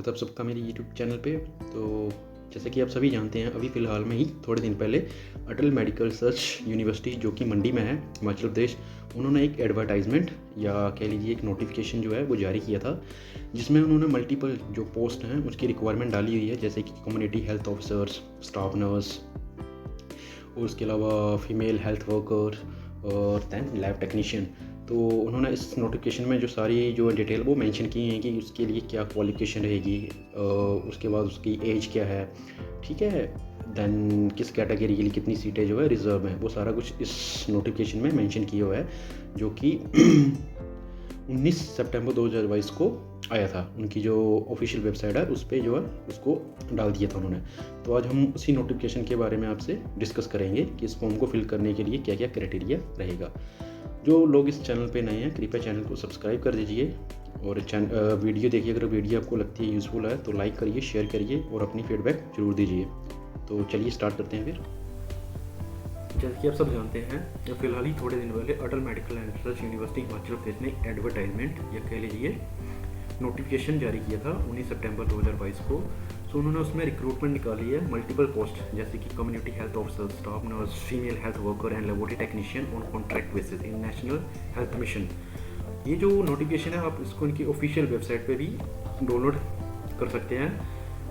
स्वागत है आप सबका मेरे यूट्यूब चैनल पे। तो जैसे कि आप सभी जानते हैं, अभी फ़िलहाल में ही थोड़े दिन पहले अटल मेडिकल रिसर्च यूनिवर्सिटी जो कि मंडी में है, हिमाचल प्रदेश, उन्होंने एक एडवर्टाइजमेंट या कह लीजिए एक नोटिफिकेशन जो है वो जारी किया था, जिसमें उन्होंने मल्टीपल जो पोस्ट हैं उसकी रिक्वायरमेंट डाली हुई है, जैसे कि community health officers, staff nurse और उसके अलावा फीमेल हेल्थ वर्कर और दैन लैब टेक्नीशियन। तो उन्होंने इस नोटिफिकेशन में जो सारी जो डिटेल वो मेंशन की हैं कि उसके लिए क्या क्वालिफिकेशन रहेगी, उसके बाद उसकी एज क्या है, ठीक है, दैन किस कैटेगरी के लिए कितनी सीटें जो है रिज़र्व हैं, वो सारा कुछ इस नोटिफिकेशन में मेंशन किया हुआ है, जो कि 19 सितंबर 2022 को आया था। उनकी जो ऑफिशियल वेबसाइट है उस पर जो है उसको डाल दिया था उन्होंने। तो आज हम उसी नोटिफिकेशन के बारे में आपसे डिस्कस करेंगे कि इस फॉर्म को फिल करने के लिए क्या क्या क्राइटेरिया रहेगा। जो लोग इस चैनल पे नए हैं, कृपया चैनल को सब्सक्राइब कर दीजिए और वीडियो देखिए। अगर वीडियो आपको लगती है यूज़फुल है तो लाइक करिए, शेयर करिए और अपनी फीडबैक जरूर दीजिए। तो चलिए स्टार्ट करते हैं फिर। जैसे कि आप सब जानते हैं, फिलहाल ही थोड़े दिन पहले Atal medical and research university Himachal Pradesh ने एडवर्टाइजमेंट या कह लीजिए नोटिफिकेशन जारी किया था 19 सितंबर 2022 को। सो उन्होंने उसमें रिक्रूटमेंट निकाली है मल्टीपल पोस्ट, जैसे कि community health officer, staff nurse, female health worker and laboratory technician on contract basis in national health mission. ये जो नोटिफिकेशन है आप इसको इनकी ऑफिशियल वेबसाइट पे भी डाउनलोड कर सकते हैं,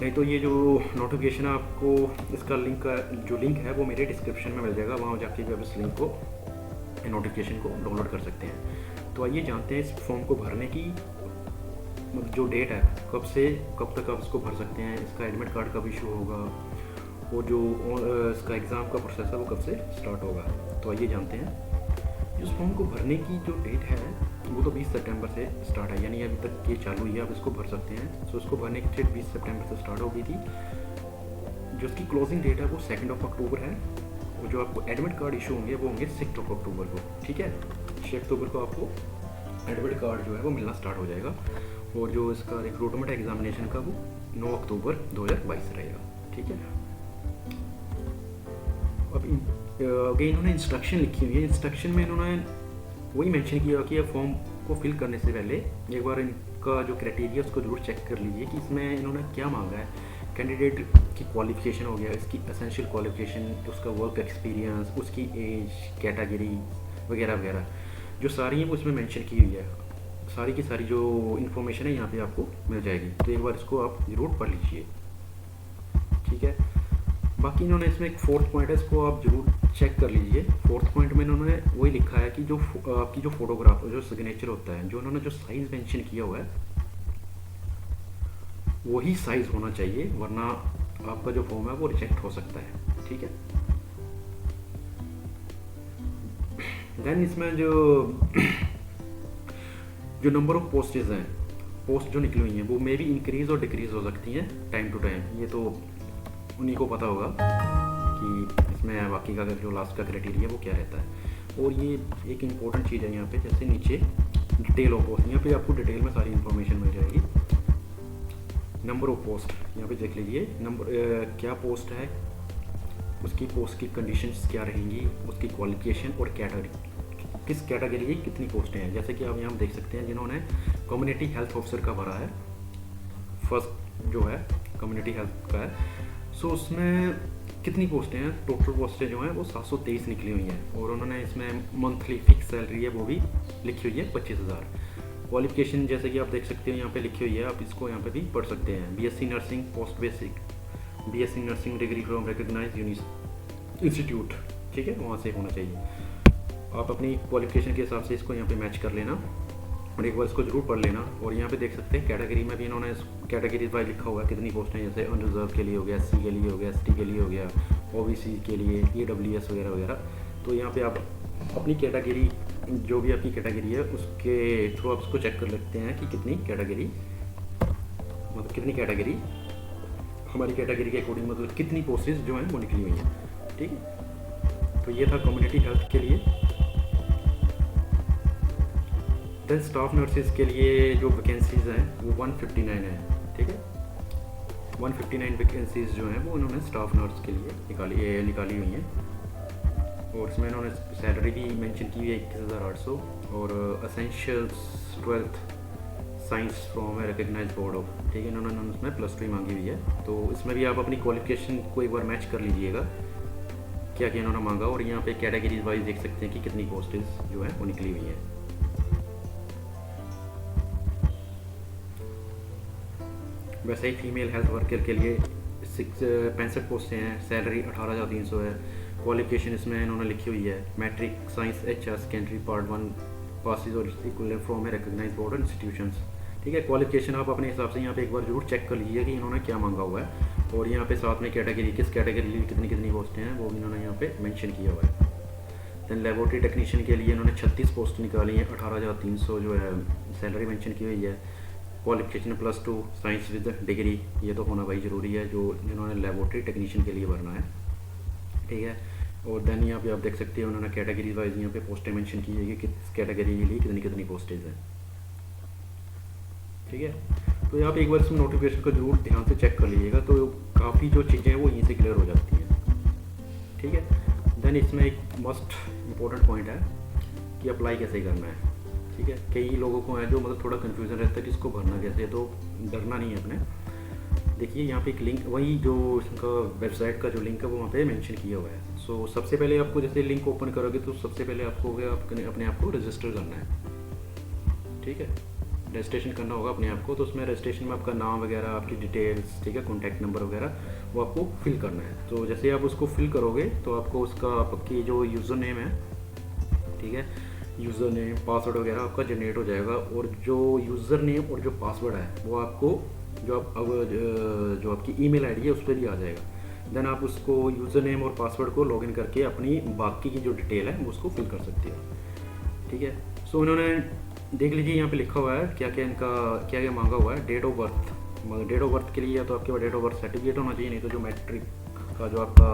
नहीं तो ये जो नोटिफिकेशन है आपको इसका लिंक है वो मेरे डिस्क्रिप्शन में मिल जाएगा, वहाँ जाके भी आप इस लिंक को नोटिफिकेशन को डाउनलोड कर सकते हैं। तो आइए जानते हैं इस फॉर्म को भरने की जो डेट है, कब से कब तक आप इसको भर सकते हैं, इसका एडमिट कार्ड कब इशू होगा और जो इसका एग्ज़ाम का प्रोसेस है वो कब से स्टार्ट होगा। तो आइए जानते हैं। इस फॉर्म को भरने की जो डेट है वो तो 20 सितंबर से स्टार्ट है, यानी अभी तक ये चालू ही है, आप इसको भर सकते हैं। सो इसको भरने की डेट 20 सितंबर से स्टार्ट हो गई थी। जो इसकी क्लोजिंग डेट है वो 2 अक्टूबर है और जो आपको एडमिट कार्ड इशू होंगे वो होंगे 6 अक्टूबर को, ठीक है। 6 अक्टूबर को आपको एडमिट कार्ड जो है वो मिलना स्टार्ट हो जाएगा और जो इसका रिक्रूटमेंट एग्जामिनेशन का वो 9 अक्टूबर 2022 रहेगा, ठीक है। अब आगे इन्होंने इंस्ट्रक्शन लिखी हुई है। इंस्ट्रक्शन में इन्होंने वही मेंशन किया कि फॉर्म को फिल करने से पहले एक बार इनका जो क्राइटेरिया उसको जरूर चेक कर लीजिए कि इसमें इन्होंने क्या मांगा है। कैंडिडेट की क्वालिफिकेशन हो गया, इसकी एसेंशियल क्वालिफिकेशन, उसका वर्क एक्सपीरियंस, उसकी एज कैटेगरी वगैरह वगैरह जो सारी हैं वो इसमें मेंशन की हुई है। सारी की सारी जो इन्फॉर्मेशन है यहाँ पे आपको मिल जाएगी, तो एक बार इसको आप ज़रूर पढ़ लीजिए, ठीक है। बाकी इन्होंने इसमें एक 4th पॉइंट है, इसको आप ज़रूर चेक कर लीजिए। 4th पॉइंट में इन्होंने वही लिखा है कि जो आपकी जो फोटोग्राफ जो सिग्नेचर होता है, जो उन्होंने जो साइज़ मेंशन किया हुआ है वही साइज़ होना चाहिए, वरना आपका जो फॉर्म है वो रिजेक्ट हो सकता है, ठीक है। देन इसमें जो नंबर ऑफ पोस्टेज हैं, पोस्ट जो निकली हुई हैं वो मे भी इंक्रीज़ और डिक्रीज़ हो सकती हैं टाइम टू टाइम। ये तो उन्हीं को पता होगा कि इसमें बाकी का जो लास्ट का क्राइटेरिया वो क्या रहता है। और ये एक इम्पोर्टेंट चीज़ है यहाँ पे, जैसे नीचे डिटेल ऑफ पोस्ट, यहाँ पे आपको डिटेल में सारी इन्फॉर्मेशन मिल जाएगी। नंबर ऑफ पोस्ट यहाँ पे देख लीजिए, नंबर क्या पोस्ट है, उसकी पोस्ट की कंडीशंस क्या रहेंगी, उसकी क्वालिफिकेशन और कैटेगरी, किस कैटेगरी की कितनी पोस्टें हैं। जैसे कि आप यहाँ देख सकते हैं जिन्होंने कम्युनिटी हेल्थ ऑफिसर का भरा है, फर्स्ट जो है कम्युनिटी हेल्थ का है, सो उसमें कितनी पोस्टें हैं, टोटल पोस्टें जो हैं वो 723 निकली हुई हैं और उन्होंने इसमें मंथली फिक्स सैलरी है वो भी लिखी हुई है 25,000। क्वालिफिकेशन जैसे कि आप देख सकते हैं यहाँ पे लिखी हुई है, आप इसको यहाँ पे भी पढ़ सकते हैं। BSc nursing post basic, BSc nursing degree from recognised institute, ठीक है, वहाँ से होना चाहिए। आप अपनी क्वालिफिकेशन के हिसाब से इसको यहाँ पे मैच कर लेना और एक बार इसको जरूर पढ़ लेना। और यहाँ पे देख सकते हैं कैटेगरी में भी इन्होंने कैटेगरी वाइज लिखा हुआ है कितनी पोस्टें, जैसे अनरिजर्व के लिए हो गया, एससी के लिए हो गया, एसटी के लिए हो गया, ओबीसी के लिए, ईडब्ल्यूएस वगैरह वगैरह। तो यहाँ पे आप अपनी कैटेगरी, जो भी आपकी कैटेगरी है उसके थ्रू आप इसको चेक कर लेते हैं कि कितनी कैटेगरी, मतलब कितनी कैटेगरी हमारी कैटेगरी के अकॉर्डिंग, मतलब कितनी पोस्टेज जो हैं वो निकली हुई हैं, ठीक है। तो ये था कम्युनिटी हेल्थ के लिए। देन स्टाफ नर्सेज के लिए जो वैकेंसीज़ हैं वो 159 है, ठीक है। 159 वैकेंसीज जो हैं वो उन्होंने स्टाफ नर्स के लिए निकाली हुई हैं और इसमें इन्होंने सैलरी भी मेंशन की हुई है 21,800 और essentials 12th science from a recognise board of, ठीक है, इन्होंने उसमें +2 मांगी हुई है। तो इसमें भी आप अपनी क्वालिफिकेशन को एक बार मैच कर लीजिएगा क्या क्या इन्होंने मांगा, और यहाँ पे कैटेगरीज वाइज देख सकते हैं कि कितनी पोस्टेज जो है वो निकली हुई है। वैसे ही फीमेल हेल्थ वर्कर के लिए 65 पोस्टें हैं, सैलरी 18,300 है। क्वालिफिकेशन इसमें इन्होंने लिखी हुई है matric science HR secondary part 1 passes और equal from a recognise board institutions, ठीक है। क्वालिफिकेशन आप अपने हिसाब से यहाँ पे एक बार जरूर चेक कर लीजिए कि इन्होंने क्या मांगा हुआ है, और यहाँ पे साथ में कैटेगरी, किस कैटेगरी की कितनी कितनी पोस्टें हैं वो भी इन्होंने यहाँ पे मेंशन किया हुआ है। दैन लेबोरेटरी टेक्नीशियन के लिए इन्होंने 36 पोस्ट निकाली हैं, 18,300 जो है सैलरी मेंशन की हुई है। क्वालिफिकेशन +2 साइंस विद डिग्री, ये तो होना भाई ज़रूरी है जो इन्होंने लेबोरेटरी टेक्नीशियन के लिए भरना है, ठीक है। और देन यहाँ पे आप देख सकते हैं उन्होंने कैटेगरी वाइज यहाँ पे पोस्टें मेंशन की है कि किस कैटेगरी के लिए कितनी कितनी पोस्टेज हैं, ठीक है। तो यहाँ पे एक बार इसमें नोटिफिकेशन को जरूर ध्यान से चेक कर लीजिएगा, तो काफ़ी जो चीज़ें हैं वो यहीं से क्लियर हो जाती हैं, ठीक है। देन इसमें एक मस्ट इम्पोर्टेंट पॉइंट है कि अप्लाई कैसे करना है, ठीक है। कई लोगों को है जो मतलब थोड़ा कन्फ्यूज़न रहता है कि इसको भरना कैसे है, तो डरना नहीं है अपने। देखिए यहाँ पे एक लिंक, वही जो इसका वेबसाइट का जो लिंक है वो वहाँ पे मेंशन किया हुआ है। सो सबसे पहले आपको जैसे लिंक ओपन करोगे तो सबसे पहले आपको अपने आप को रजिस्टर करना है, ठीक है। रजिस्ट्रेशन करना होगा अपने आप को, तो उसमें रजिस्ट्रेशन में आपका नाम वगैरह, आपकी डिटेल्स, ठीक है, कॉन्टैक्ट नंबर वगैरह वो आपको फिल करना है। तो जैसे आप उसको फिल करोगे तो आपको उसका आपकी जो यूज़र नेम है, ठीक है, यूज़र नेम पासवर्ड वगैरह आपका जनरेट हो जाएगा, और जो यूज़र नेम और जो पासवर्ड है वो आपको जो आपकी ईमेल आईडी है उस पर भी आ जाएगा। देन आप उसको यूज़र नेम और पासवर्ड को लॉगिन करके अपनी बाकी की जो डिटेल है वो उसको फिल कर सकते हो, ठीक है। सो इन्होंने देख लीजिए यहाँ पे लिखा हुआ है क्या क्या इनका क्या क्या मांगा हुआ है। डेट ऑफ बर्थ, मतलब डेट ऑफ बर्थ के लिए या तो आपके पास डेट ऑफ बर्थ सर्टिफिकेट होना चाहिए, नहीं तो जो मैट्रिक का जो आपका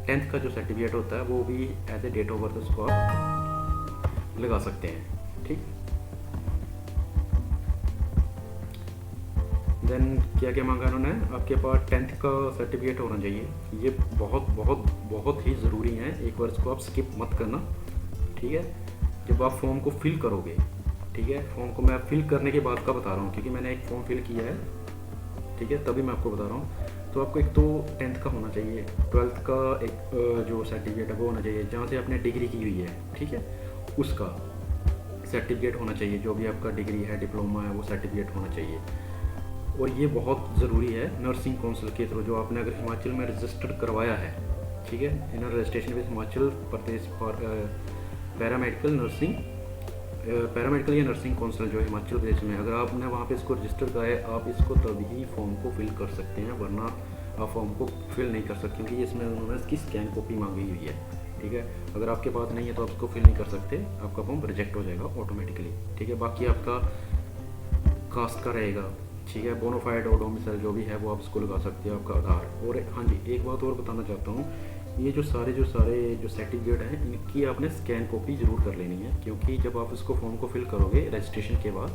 10th का जो सर्टिफिकेट होता है वो भी as a date of birth उसको आप लगा सकते हैं, ठीक। देन क्या क्या मांगा इन्होंने, आपके पास 10th का सर्टिफिकेट होना चाहिए, ये बहुत बहुत बहुत ही ज़रूरी है, एक बार इसको आप स्किप मत करना, ठीक है। जब आप फॉर्म को फिल करोगे, ठीक है, फॉर्म को मैं फिल करने के बाद का बता रहा हूँ क्योंकि मैंने एक फॉर्म फिल किया है, ठीक है, तभी मैं आपको बता रहा हूँ। तो आपको एक तो 10th का होना चाहिए, 12th का एक जो सर्टिफिकेट है वो होना चाहिए, जहाँ से आपने डिग्री की हुई है, ठीक है, उसका सर्टिफिकेट होना चाहिए, जो भी आपका डिग्री है, डिप्लोमा है, वो सर्टिफिकेट होना चाहिए। और ये बहुत ज़रूरी है नर्सिंग काउंसिल के थ्रू, जो आपने अगर हिमाचल में रजिस्टर्ड करवाया है, ठीक है, इन registration with Himachal Pradesh for paramedical nursing, paramedical या नर्सिंग काउंसिल जो हिमाचल प्रदेश में, अगर आपने वहाँ पे इसको रजिस्टर कराया है, आप इसको तभी फॉर्म को फिल कर सकते हैं, वरना आप फॉर्म को फिल नहीं कर सकते, क्योंकि इसमें उन्होंने इसकी स्कैन कॉपी मांगी हुई है, ठीक है। अगर आपके पास नहीं है तो आप इसको फिल नहीं कर सकते, आपका फॉर्म रिजेक्ट हो जाएगा ऑटोमेटिकली, ठीक है। बाकी आपका कास्ट का रहेगा, ठीक है, बोनाफाइड और डोमिसाइल जो भी है वो आप इसको लगा सकते हो, आपका आधार। और हाँ जी, एक बात और बताना चाहता हूँ, ये जो सारे जो सर्टिफिकेट हैं इनकी आपने स्कैन कॉपी ज़रूर कर लेनी है, क्योंकि जब आप इसको फॉर्म को फिल करोगे रजिस्ट्रेशन के बाद,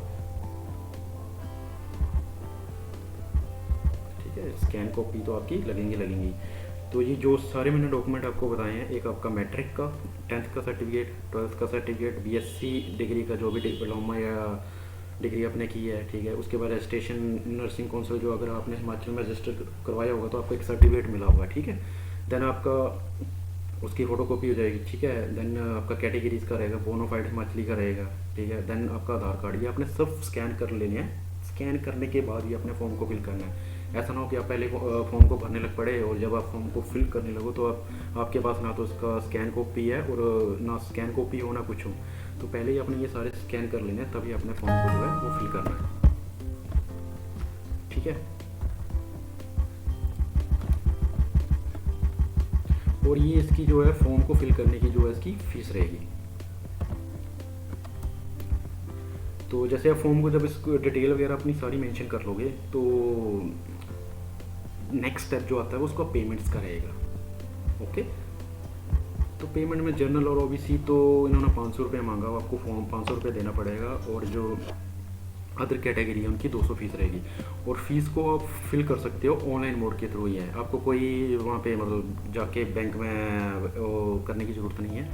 ठीक है, स्कैन कॉपी तो आपकी लगेंगी। तो ये जो सारे मैंने डॉक्यूमेंट आपको बताए हैं, एक आपका मैट्रिक का, 10th का सर्टिफिकेट, 12th का सर्टिफिकेट, BSc डिग्री का जो भी डिप्लोमा या डिग्री आपने की है, ठीक है, उसके बाद रजिस्ट्रेशन नर्सिंग काउंसिल, जो अगर आपने हिमाचल में रजिस्टर करवाया होगा तो आपको एक सर्टिफिकेट मिला होगा, ठीक है। देन आपका उसकी फ़ोटोकॉपी हो जाएगी, ठीक है। देन आपका कैटेगरीज का रहेगा, बोनाफाइड हिमाचली का रहेगा, ठीक है। देन आपका आधार कार्ड, ये आपने सब स्कैन कर लेने हैं। स्कैन करने के बाद ही अपने फॉर्म को फिल करना है। ऐसा ना हो कि आप पहले फॉर्म को भरने लग पड़े और जब आप फॉर्म को फिल करने लगो तो आपके पास ना तो उसका स्कैन कॉपी है और ना स्कैन कॉपी हो ना कुछ हो। तो पहले ही आपने ये सारे स्कैन कर लेने हैं, तभी अपने फॉर्म को जो है वो फिल करना है, ठीक है। और ये इसकी जो है फॉर्म को फिल करने की जो है इसकी फीस रहेगी। तो जैसे आप फॉर्म को जब इसको डिटेल वगैरह अपनी सारी मेंशन कर लोगे तो नेक्स्ट स्टेप जो आता है वो उसका पेमेंट्स का रहेगा, ओके। तो पेमेंट में जनरल और ओबीसी तो इन्होंने 500 रुपये मांगा, आपको फॉर्म 500 रुपये देना पड़ेगा, और जो अदर कैटेगरी है उनकी 200 फीस रहेगी। और फीस को आप फिल कर सकते हो ऑनलाइन मोड के थ्रू ही है, आपको कोई वहाँ पे मतलब जाके बैंक में करने की ज़रूरत नहीं है।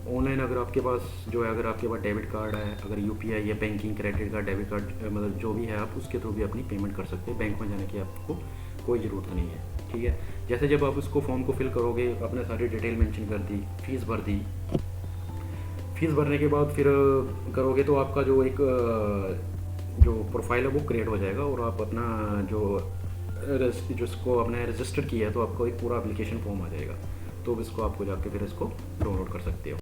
ऑनलाइन अगर आपके पास जो है, अगर आपके पास डेबिट कार्ड है, अगर यूपीआई या banking, credit card, debit card, मतलब जो भी है, आप उसके थ्रू भी अपनी पेमेंट कर सकते हैं। बैंक में जाने की आपको कोई ज़रूरत नहीं है, ठीक है। जैसे जब आप उसको फॉर्म को फिल करोगे, आपने सारी डिटेल मेंशन कर दी, फीस भर दी, फीस भरने के बाद फिर करोगे तो आपका जो एक जो प्रोफाइल है वो क्रिएट हो जाएगा, और आप अपना जिसको आपने रजिस्टर किया है तो आपको एक पूरा एप्लीकेशन फॉर्म आ जाएगा। तो इसको आपको जाके फिर इसको डाउनलोड कर सकते हो।